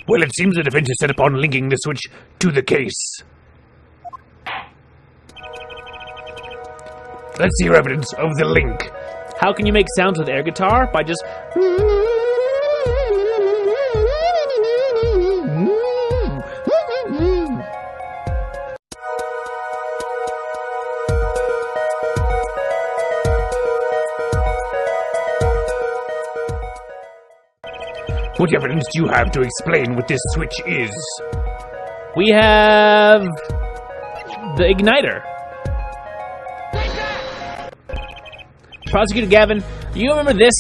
Well, it seems the defense is set upon linking the switch to the case. Let's see your evidence of the link. How can you make sounds with air guitar? By just... What evidence do you have to explain what this switch is? We have... the igniter. Prosecutor Gavin, do you remember this?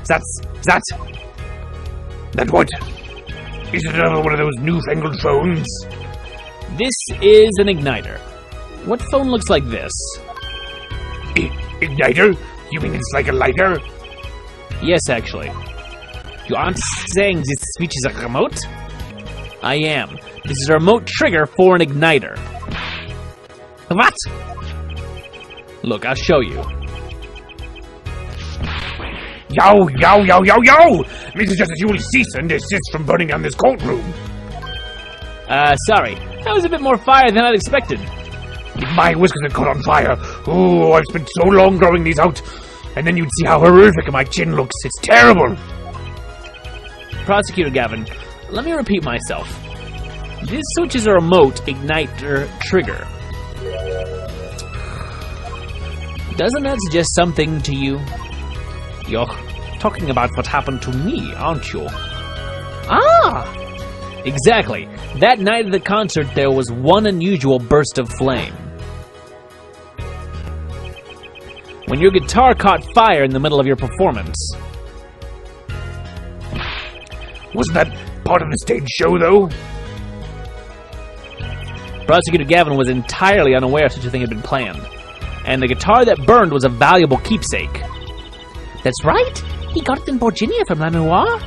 That what? Is it another one of those newfangled phones? This is an igniter. What phone looks like this? Igniter? You mean it's like a lighter? Yes, actually. You aren't saying this switch is a remote? I am. This is a remote trigger for an igniter. What? Look, I'll show you. Yo! Mr. Justice, you will cease and desist from burning down this courtroom. Sorry. That was a bit more fire than I'd expected. If my whiskers had caught on fire, oh, I've spent so long growing these out, and then you'd see how horrific my chin looks. It's terrible. Prosecutor Gavin, let me repeat myself. This switch is a remote igniter trigger. Doesn't that suggest something to you? You're talking about what happened to me, aren't you? Ah! Exactly. That night at the concert, there was one unusual burst of flame. When your guitar caught fire in the middle of your performance. Wasn't that part of the stage show, though? Prosecutor Gavin was entirely unaware such a thing had been planned. And the guitar that burned was a valuable keepsake. That's right. He got it in Virginia from La Memoire.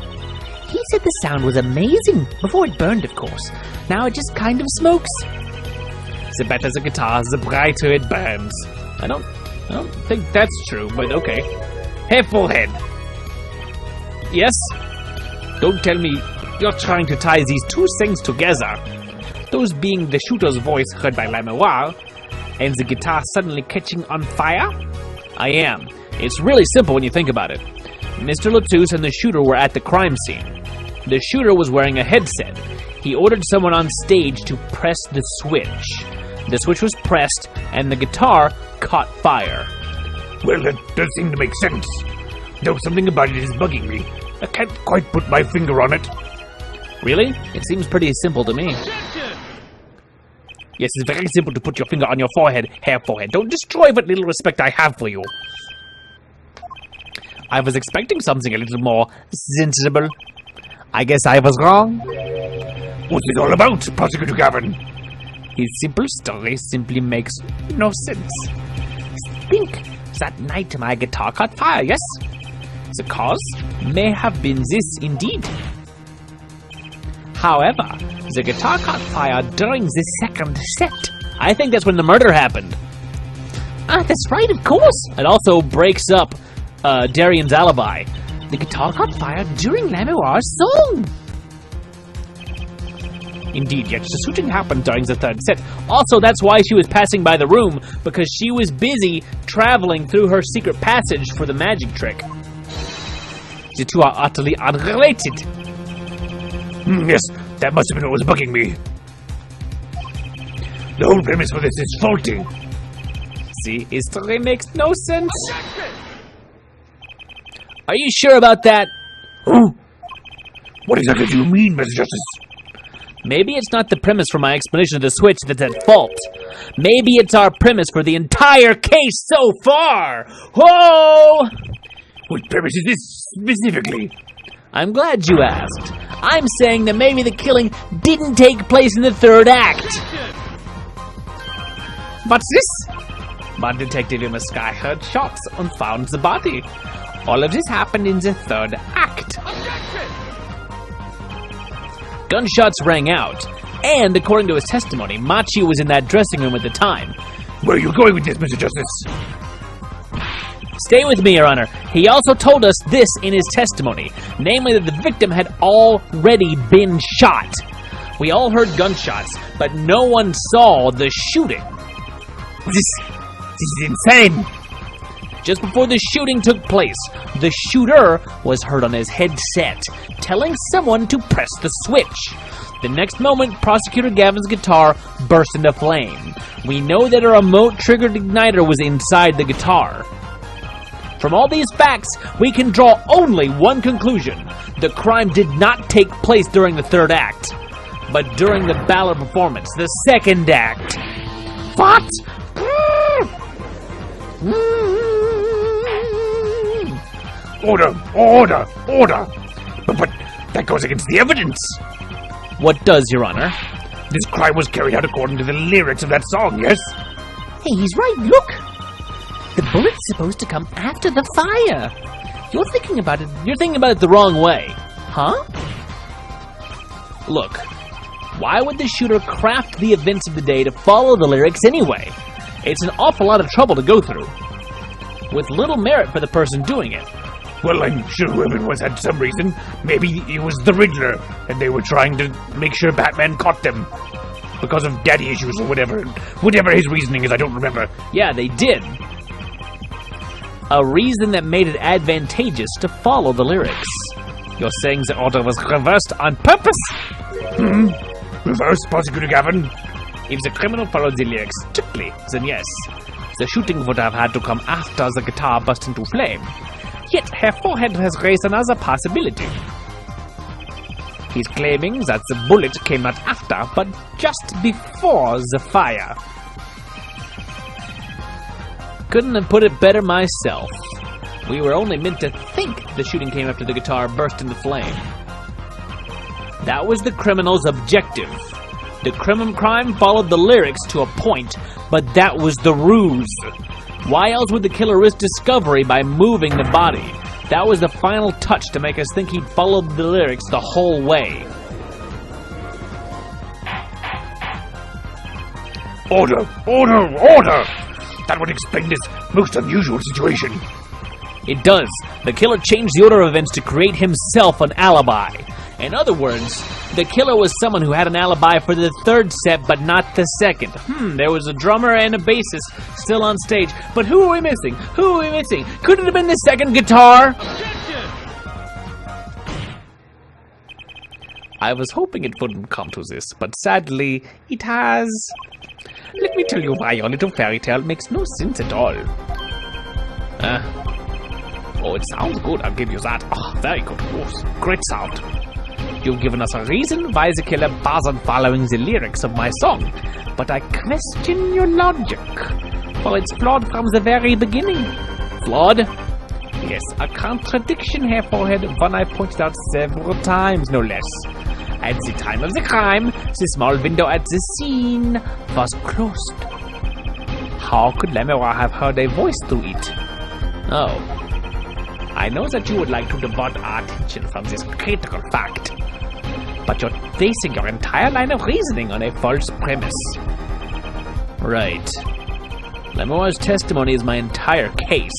He said the sound was amazing, before it burned, of course. Now it just kind of smokes. The better the guitar, the brighter it burns. I don't think that's true, but okay. Hey, Fullhead. Yes? Don't tell me you're trying to tie these two things together. Those being the shooter's voice heard by La Memoire, and the guitar suddenly catching on fire? I am. It's really simple when you think about it. Mr. Latouche and the shooter were at the crime scene. The shooter was wearing a headset. He ordered someone on stage to press the switch. The switch was pressed, and the guitar caught fire. Well, that does seem to make sense. Though something about it is bugging me. I can't quite put my finger on it. Really? It seems pretty simple to me. Yes, it's very simple to put your finger on your forehead, hair forehead. Don't destroy what little respect I have for you. I was expecting something a little more sensible. I guess I was wrong. What's it all about, Prosecutor Gavin? His simple story simply makes no sense. Think, that night my guitar caught fire, yes? The cause may have been this indeed. However, the guitar caught fire during the second set. I think that's when the murder happened. Ah, that's right, of course. It also breaks up Darian's alibi. The guitar caught fire during La Memoire's song. Indeed, yet the shooting happened during the third set. Also, that's why she was passing by the room, because she was busy traveling through her secret passage for the magic trick. The two are utterly unrelated. Yes, that must have been what was bugging me. The whole premise for this is faulty. See, history makes no sense. Are you sure about that? Huh? What exactly do you mean, Mr. Justice? Maybe it's not the premise for my explanation of the switch that's at fault. Maybe it's our premise for the entire case so far. Whoa! What premise is this specifically? I'm glad you asked. I'm saying that maybe the killing didn't take place in the third act. What's this? But Detective Imaskai heard shots and found the body. All of this happened in the third act. Gunshots rang out, and according to his testimony, Machi was in that dressing room at the time. Where are you going with this, Mr. Justice? Stay with me, Your Honor. He also told us this in his testimony, namely that the victim had already been shot. We all heard gunshots, but no one saw the shooting. This is insane. Just before the shooting took place, the shooter was heard on his headset, telling someone to press the switch. The next moment, Prosecutor Gavin's guitar burst into flame. We know that a remote-triggered igniter was inside the guitar. From all these facts, we can draw only one conclusion. The crime did not take place during the third act, but during the ballad performance, the second act. What? Order! But that goes against the evidence. What does, Your Honor? This crime was carried out according to the lyrics of that song, yes? Hey, he's right, look! The bullet's supposed to come after the fire. You're thinking about it the wrong way. Huh? Look, why would the shooter craft the events of the day to follow the lyrics anyway? It's an awful lot of trouble to go through, with little merit for the person doing it. Well, I'm sure whoever it was had some reason. Maybe it was the Riddler, and they were trying to make sure Batman caught them. Because of daddy issues or whatever. Whatever his reasoning is, I don't remember. Yeah, they did. A reason that made it advantageous to follow the lyrics. You're saying the order was reversed on purpose? Reverse, Prosecutor Gavin? If the criminal followed the lyrics strictly, then yes. The shooting would have had to come after the guitar burst into flame. Yet her forehead has raised another possibility. He's claiming that the bullet came not after, but just before the fire. Couldn't have put it better myself. We were only meant to think the shooting came after the guitar burst into flame. That was the criminal's objective. The crime followed the lyrics to a point, but that was the ruse. Why else would the killer risk discovery by moving the body? That was the final touch to make us think he'd followed the lyrics the whole way. Order! That would explain this most unusual situation. It does. The killer changed the order of events to create himself an alibi. In other words, the killer was someone who had an alibi for the third set, but not the second. There was a drummer and a bassist still on stage, but who are we missing? Could it have been the second guitar? I was hoping it wouldn't come to this, but sadly, it has. Let me tell you why your little fairy tale makes no sense at all. Oh, it sounds good, I'll give you that. Oh, very good. Oh, great sound. You've given us a reason why the killer wasn't following the lyrics of my song, but I question your logic, for it's flawed from the very beginning. Flawed? Yes, a contradiction here, forehead, one I pointed out several times, no less. At the time of the crime, the small window at the scene was closed. How could Lemuel have heard a voice through it? Oh. I know that you would like to divert our attention from this critical fact, but you're basing your entire line of reasoning on a false premise. Right. Lemuel's testimony is my entire case.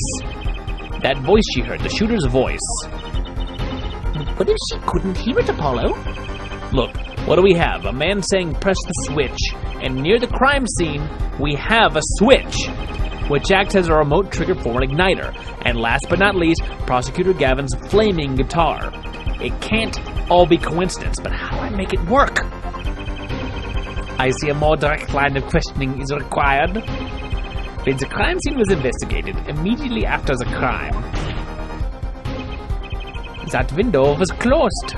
That voice she heard, the shooter's voice. What if she couldn't hear it, Apollo? Look, what do we have? A man saying press the switch, and near the crime scene, we have a switch, which acts as a remote trigger for an igniter. And last but not least, Prosecutor Gavin's flaming guitar. It can't all be coincidence, but how do I make it work? I see a more direct line of questioning is required. When the crime scene was investigated, immediately after the crime, that window was closed.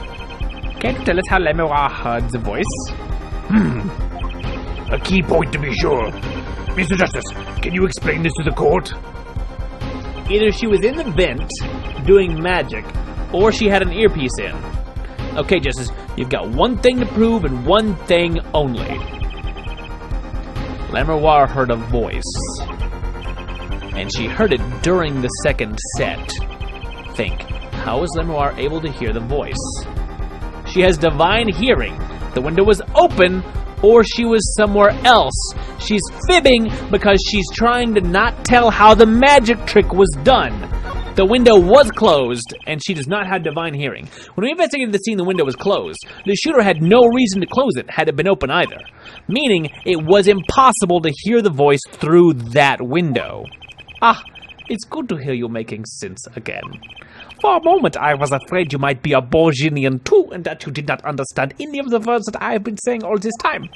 Can you tell us how Lemuel heard the voice? A key point to be sure. Mr. Justice, can you explain this to the court? Either she was in the vent doing magic, or she had an earpiece in. Okay, Justice, you've got one thing to prove and one thing only. Lemuel heard a voice, and she heard it during the second set. Think, how was Lemuel able to hear the voice? She has divine hearing. The window was open or she was somewhere else. She's fibbing because she's trying to not tell how the magic trick was done. The window was closed, and she does not have divine hearing. When we investigated the scene, the window was closed. The shooter had no reason to close it had it been open either, meaning it was impossible to hear the voice through that window. Ah, it's good to hear you making sense again. For a moment, I was afraid you might be a Borginian too, and that you did not understand any of the words that I have been saying all this time.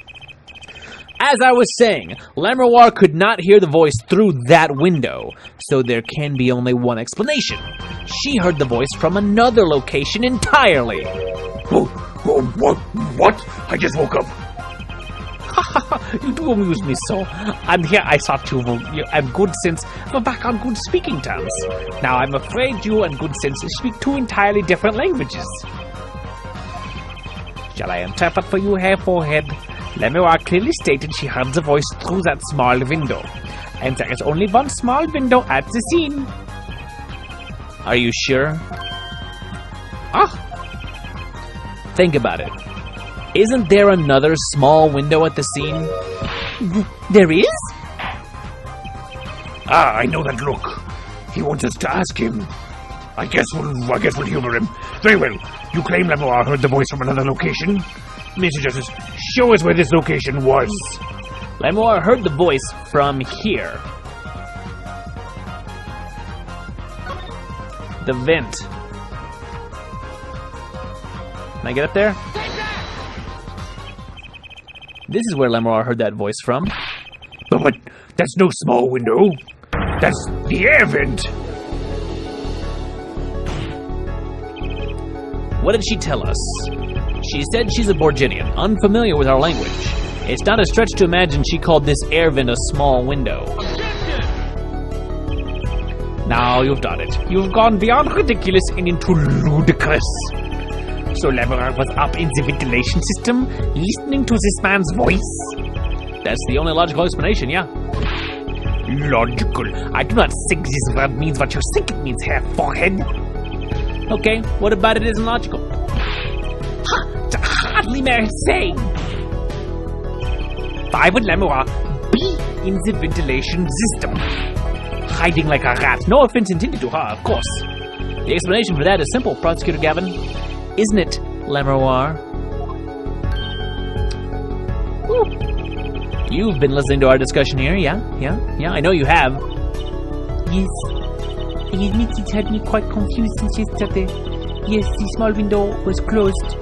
As I was saying, Lemuroir could not hear the voice through that window, so there can be only one explanation. She heard the voice from another location entirely. What? I just woke up. You do amuse me so. And here I thought you and Good Sense were back on good speaking terms. Now I'm afraid you and Good Sense speak two entirely different languages. Shall I interpret for you, Hair Forehead? Lemuroir clearly stated she heard the voice through that small window, and there is only one small window at the scene. Are you sure? Think about it. Isn't there another small window at the scene? There is? I know that look. He wants us to ask him. I guess we'll humor him. Very well. You claim Lemuroir heard the voice from another location? Mr. Justice, show us where this location was. Lemuroir heard the voice from here. The vent. Can I get up there? This is where Lemuroir heard that voice from. But that's no small window. That's the air vent. What did she tell us? She said she's a Borginian, unfamiliar with our language. It's not a stretch to imagine she called this air vent a small window. Now you've done it. You've gone beyond ridiculous and into ludicrous. So Lemuroir was up in the ventilation system, listening to this man's voice? That's the only logical explanation, yeah. Logical? I do not think this word means what you think it means, Hair Forehead. Okay, what about it isn't logical? Hardly mere saying. Why would Lemuroir be in the ventilation system? Hiding like a rat. No offense intended to her, of course. The explanation for that is simple, Prosecutor Gavin. Isn't it, Lemuroir? You've been listening to our discussion here, yeah, I know you have. Yes. I admit it had me quite confused since yesterday. Yes, the small window was closed.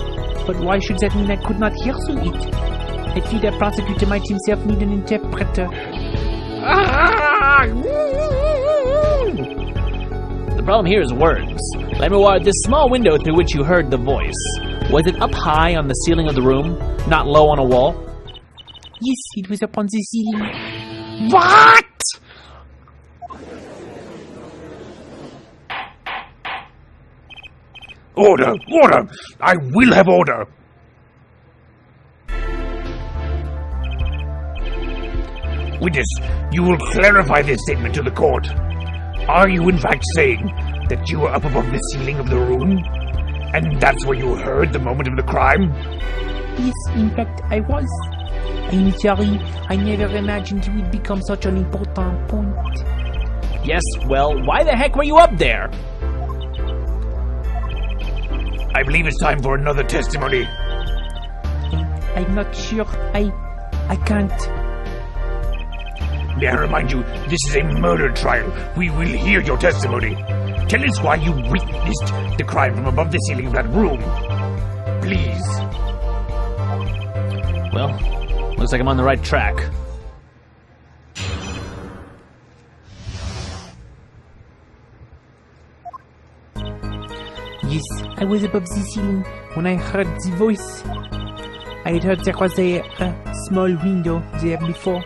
But why should that mean I could not hear through it? I fear the prosecutor might himself need an interpreter. The problem here is words. Lemuroir, this small window through which you heard the voice, was it up high on the ceiling of the room, not low on a wall? Yes, it was up on the ceiling. What? Order! Order! I will have order! Witness, you will clarify this statement to the court. Are you in fact saying that you were up above the ceiling of the room? And that's where you heard the moment of the crime? Yes, in fact, I was. I'm sorry, I never imagined it would become such an important point. Yes, well, why the heck were you up there? I believe it's time for another testimony. I'm not sure. I can't. May I remind you, this is a murder trial. We will hear your testimony. Tell us why you witnessed the crime from above the ceiling of that room. Please. Well, looks like I'm on the right track. Yes, I was above the ceiling when I heard the voice. I had heard there was a small window there before.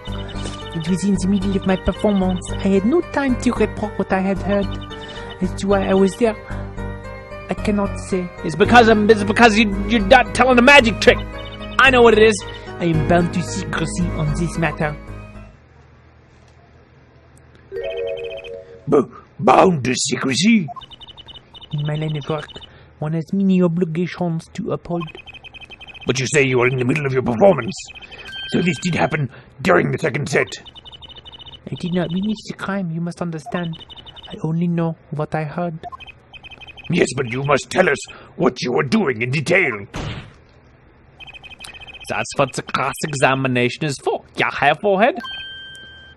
It was in the middle of my performance. I had no time to report what I had heard. As to why I was there, I cannot say. It's because you're not telling a magic trick. I know what it is. I am bound to secrecy on this matter. Bound to secrecy? In my line of work, one has many obligations to uphold. But you say you were in the middle of your performance. So this did happen during the second set. I did not witness the crime, you must understand. I only know what I heard. Yes, but you must tell us what you were doing in detail. That's what the cross-examination is for. Yeah, Herr Forehead?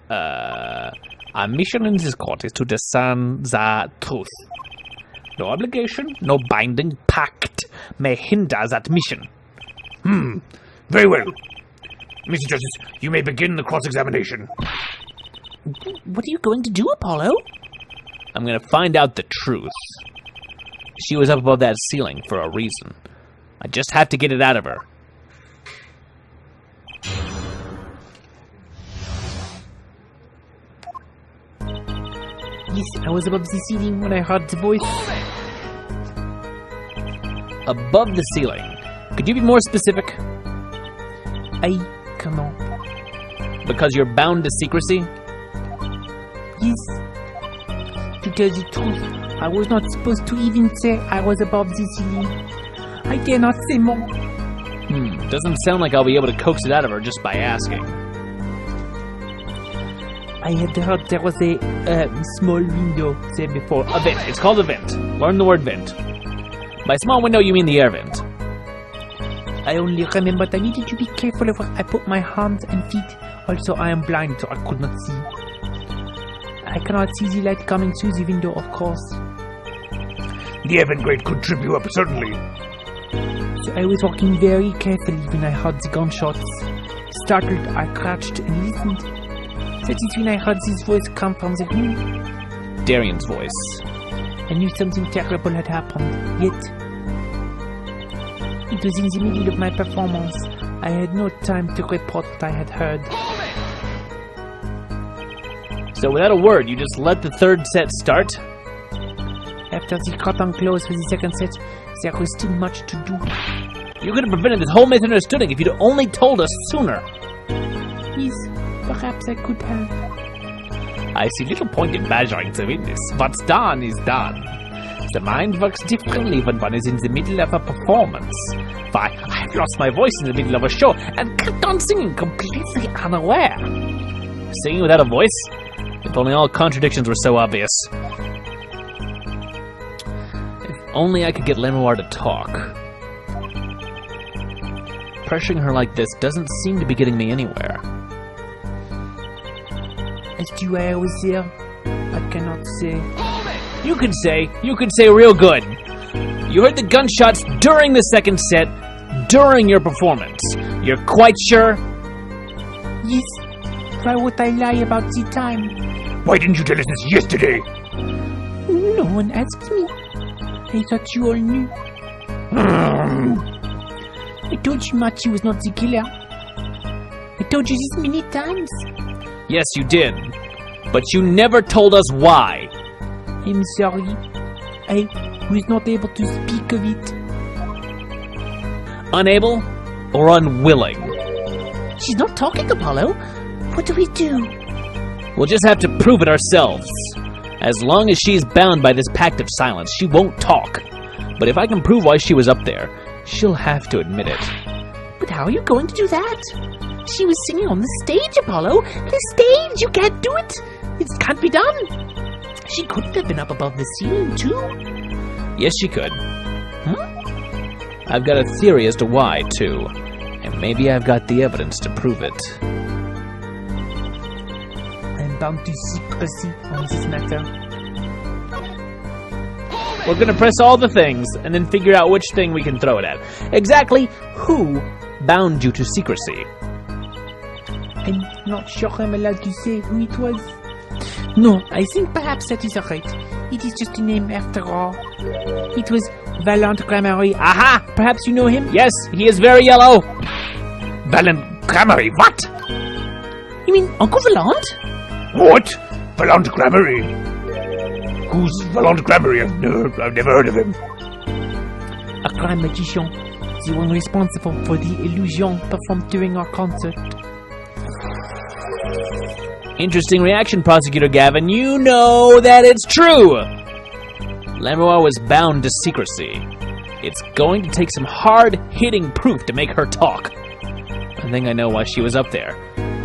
Our mission in this court is to discern the truth. No obligation, no binding pact may hinder that mission. Very well. Mr. Justice, you may begin the cross-examination. What are you going to do, Apollo? I'm going to find out the truth. She was up above that ceiling for a reason. I just have to get it out of her. Yes, I was above the ceiling when I heard the voice. Above the ceiling. Could you be more specific? Comment? Because you're bound to secrecy? Yes. To tell the truth, I was not supposed to even say I was above the ceiling. I dare not say more. Doesn't sound like I'll be able to coax it out of her just by asking. I had heard there was a small window there before. A vent. It's called a vent. Learn the word vent. By small window, you mean the air vent. I only remembered I needed to be careful of where I put my hands and feet. Also, I am blind, so I could not see. I cannot see the light coming through the window, of course. The air vent grate could trip you up, certainly. So I was walking very carefully when I heard the gunshots. Startled, I crouched and listened. That is when I heard this voice come from the room. Darian's voice. I knew something terrible had happened, yet it was in the middle of my performance. I had no time to report what I had heard. So without a word, you just let the third set start? After the curtain closed for the second set, there was still much to do. You could have prevented this whole misunderstanding if you'd only told us sooner. Yes, perhaps I could have. I see little point in badgering the witness. What's done is done. The mind works differently when one is in the middle of a performance. Why, I've lost my voice in the middle of a show and kept on singing completely unaware. Singing without a voice? If only all contradictions were so obvious. If only I could get Lemoir to talk. Pressuring her like this doesn't seem to be getting me anywhere. As to why I was there, I cannot say. You could say real good. You heard the gunshots during the second set, during your performance. You're quite sure? Yes. Why would I lie about the time? Why didn't you tell us this yesterday? No one asked me. I thought you all knew. I told you Machi was not the killer. I told you this many times. Yes, you did. But you never told us why. I'm sorry. I was not able to speak of it. Unable or unwilling? She's not talking, Apollo. What do we do? We'll just have to prove it ourselves. As long as she's bound by this pact of silence, she won't talk. But if I can prove why she was up there, she'll have to admit it. But how are you going to do that? She was singing on the stage, Apollo. The stage! You can't do it! It can't be done. She couldn't have been up above the ceiling, too. Yes, she could. I've got a theory as to why, too. And maybe I've got the evidence to prove it. I'm bound to secrecy on this matter. We're gonna press all the things, and then figure out which thing we can throw it at. Exactly who bound you to secrecy? I'm not sure I'm allowed to say who it was. No, I think perhaps that is alright. It is just a name after all. It was Valent Grammary. Aha! Perhaps you know him? Yes, he is very yellow. Valent Grammary, what? You mean Uncle Valent? What? Valent Grammary? Who's Valent Grammary? I've never heard of him. A crime magician. The one responsible for the illusion performed during our concert. Interesting reaction, Prosecutor Gavin. You know that it's true! Lemoir was bound to secrecy. It's going to take some hard-hitting proof to make her talk. I think I know why she was up there.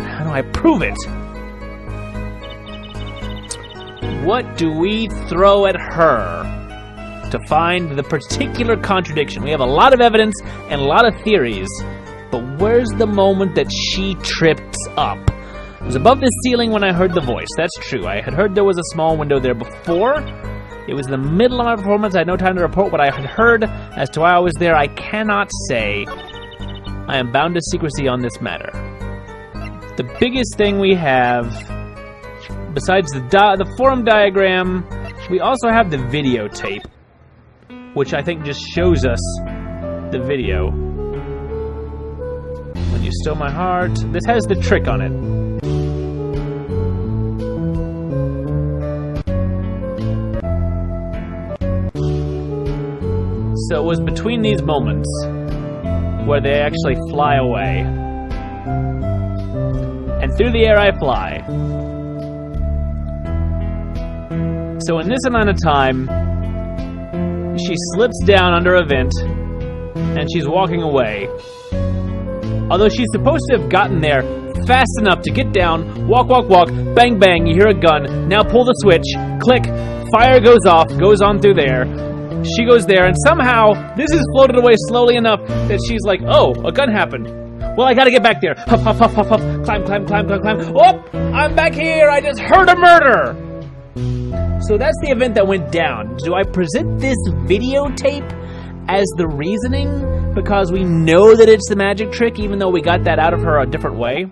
How do I prove it? What do we throw at her to find the particular contradiction? We have a lot of evidence and a lot of theories, but where's the moment that she trips up? It was above the ceiling when I heard the voice. That's true. I had heard there was a small window there before. It was in the middle of my performance. I had no time to report what I had heard. As to why I was there, I cannot say. I am bound to secrecy on this matter. The biggest thing we have, besides the forum diagram, we also have the videotape, which I think just shows us the video. When you stole my heart, this has the trick on it. So it was between these moments where they actually fly away. And through the air I fly. So in this amount of time, she slips down under a vent, and she's walking away. Although she's supposed to have gotten there fast enough to get down, walk, walk, walk, bang, bang, you hear a gun, now pull the switch, click, fire goes off, goes on through there. She goes there, and somehow this is floated away slowly enough that she's like, oh, a gun happened. Well, I gotta get back there. Huff, huff, huff, huff, huff. Climb, climb, climb, climb, climb. Oh, I'm back here. I just heard a murder. So that's the event that went down. Do I present this videotape as the reasoning because we know that it's the magic trick, even though we got that out of her a different way?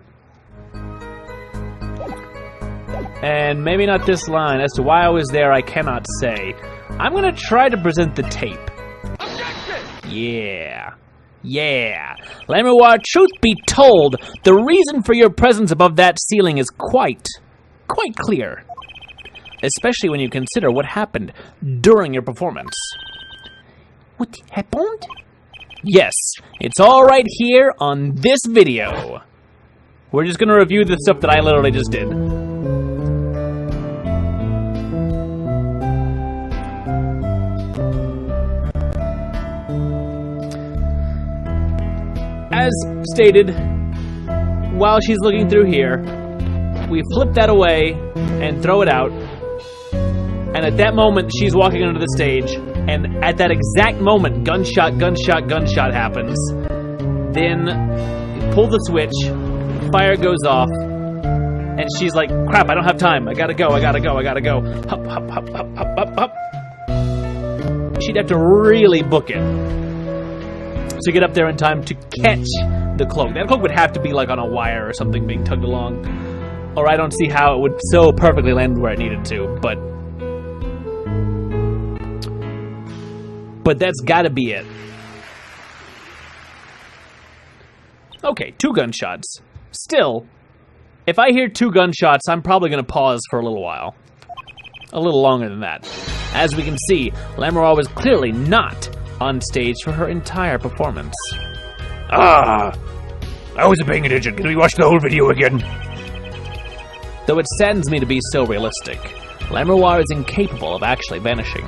And maybe not this line. As to why I was there, I cannot say. I'm gonna try to present the tape. Objection! Yeah. Lemuroir, truth be told, the reason for your presence above that ceiling is quite clear. Especially when you consider what happened during your performance. What happened? Yes, it's all right here on this video. We're just gonna review the stuff that I literally just did. As stated, while she's looking through here, we flip that away and throw it out. And at that moment, she's walking onto the stage, and at that exact moment, gunshot happens. Then, pull the switch, fire goes off, and she's like, crap, I don't have time, I gotta go. Hup, hup, hup, hup, hup, hup, hup. She'd have to really book it to get up there in time to catch the cloak. That cloak would have to be like on a wire or something being tugged along. Or I don't see how it would so perfectly land where it needed to, but that's gotta be it. Okay, 2 gunshots. Still, if I hear 2 gunshots, I'm probably gonna pause for a little while. A little longer than that. As we can see, Lemuroir was clearly not on stage for her entire performance. I wasn't paying attention. Can we watch the whole video again? Though it saddens me to be so realistic, Lemuroir is incapable of actually vanishing,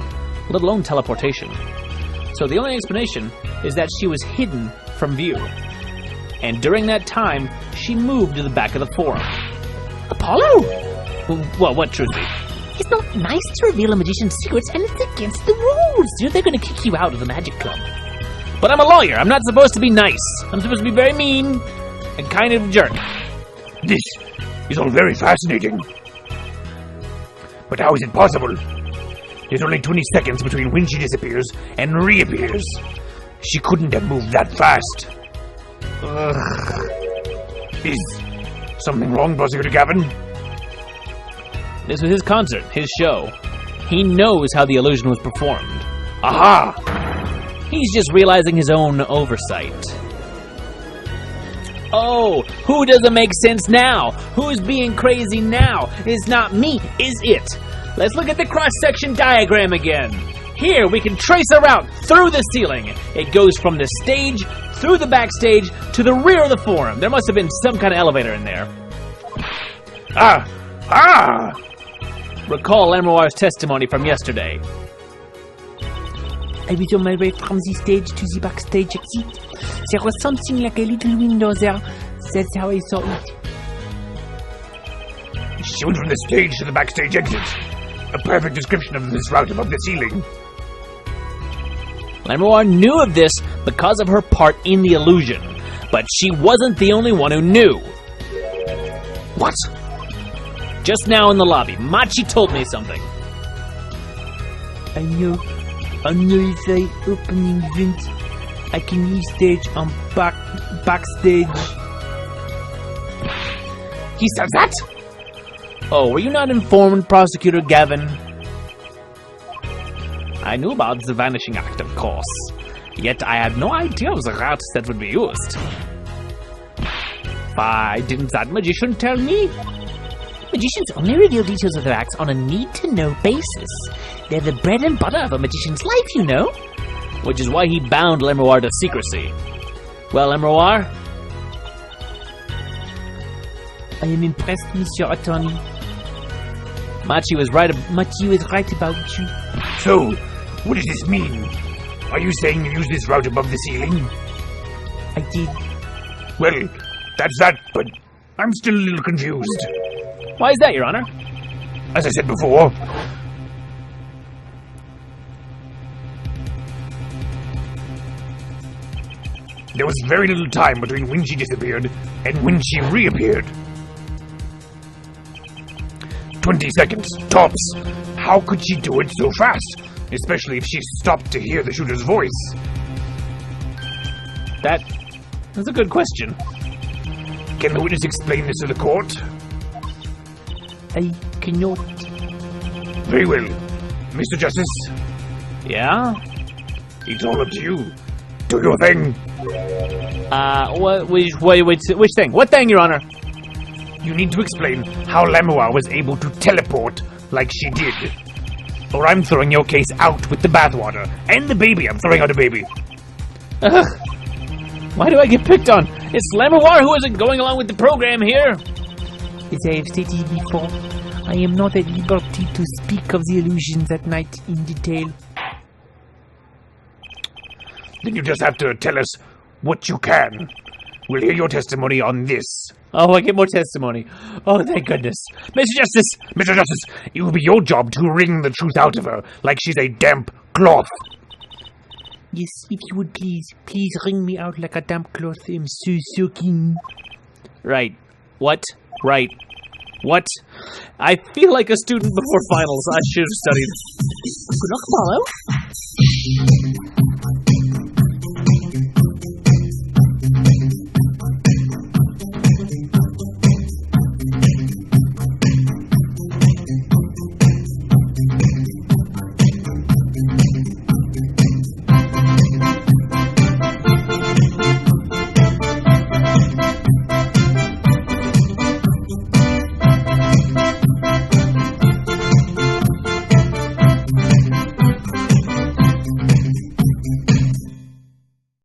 let alone teleportation. So the only explanation is that she was hidden from view. And during that time, she moved to the back of the forum. Apollo? Well, what, Truthie? It's not nice to reveal a magician's secrets, and it's against the rules. They're going to kick you out of the magic club. But I'm a lawyer. I'm not supposed to be nice. I'm supposed to be very mean and kind of a jerk. This is all very fascinating. But how is it possible? There's only 20 seconds between when she disappears and reappears. She couldn't have moved that fast. Is something wrong, Prosecutor Gavin? This was his concert, his show. He knows how the illusion was performed. Aha! He's just realizing his own oversight. Oh, who doesn't make sense now? Who's being crazy now? It's not me, is it? Let's look at the cross-section diagram again. Here, we can trace a route through the ceiling. It goes from the stage, through the backstage, to the rear of the forum. There must have been some kind of elevator in there. Recall Lemuroir's testimony from yesterday. I was on my way from the stage to the backstage exit. There was something like a little window there. That's how I saw it. She went from the stage to the backstage exit. A perfect description of this route above the ceiling. Lemuel knew of this because of her part in the illusion, but she wasn't the only one who knew. What? Just now in the lobby, Machi told me something. I know if I open event, I can leave stage on backstage. He said that? Oh, were you not informed, Prosecutor Gavin? I knew about the vanishing act, of course. Yet I had no idea of the routes that would be used. Why didn't that magician tell me? Magicians only reveal details of their acts on a need-to-know basis. They're the bread and butter of a magician's life, you know. Which is why he bound Lemuel to secrecy. Well, Lemuel? I am impressed, Monsieur Attorney. Machi was right about you. So, what does this mean? Are you saying you use this route above the ceiling? I did. Well, that's that, but I'm still a little confused. Why is that, Your Honor? As I said before, there was very little time between when she disappeared and when she reappeared. 20 seconds, tops. How could she do it so fast? Especially if she stopped to hear the shooter's voice. That's a good question. Can the witness explain this to the court? I cannot. Very well. Mr. Justice, Yeah? it's all up to you. Do your thing. Which thing? What thing, Your Honor? You need to explain how Lemuel was able to teleport like she did. Or I'm throwing your case out with the bathwater. And the baby. I'm throwing out a baby. Why do I get picked on? It's Lemuel who isn't going along with the program here. As I have stated before, I am not at liberty to speak of the illusions at night in detail. Then you just have to tell us what you can. We'll hear your testimony on this. Oh, I get more testimony. Oh, thank goodness. Mr. Justice, it will be your job to wring the truth out of her like she's a damp cloth. Yes, if you would please wring me out like a damp cloth. I'm so soaking. Right. What? Right. What? I feel like a student before finals. I should have studied. Good luck, Paulo.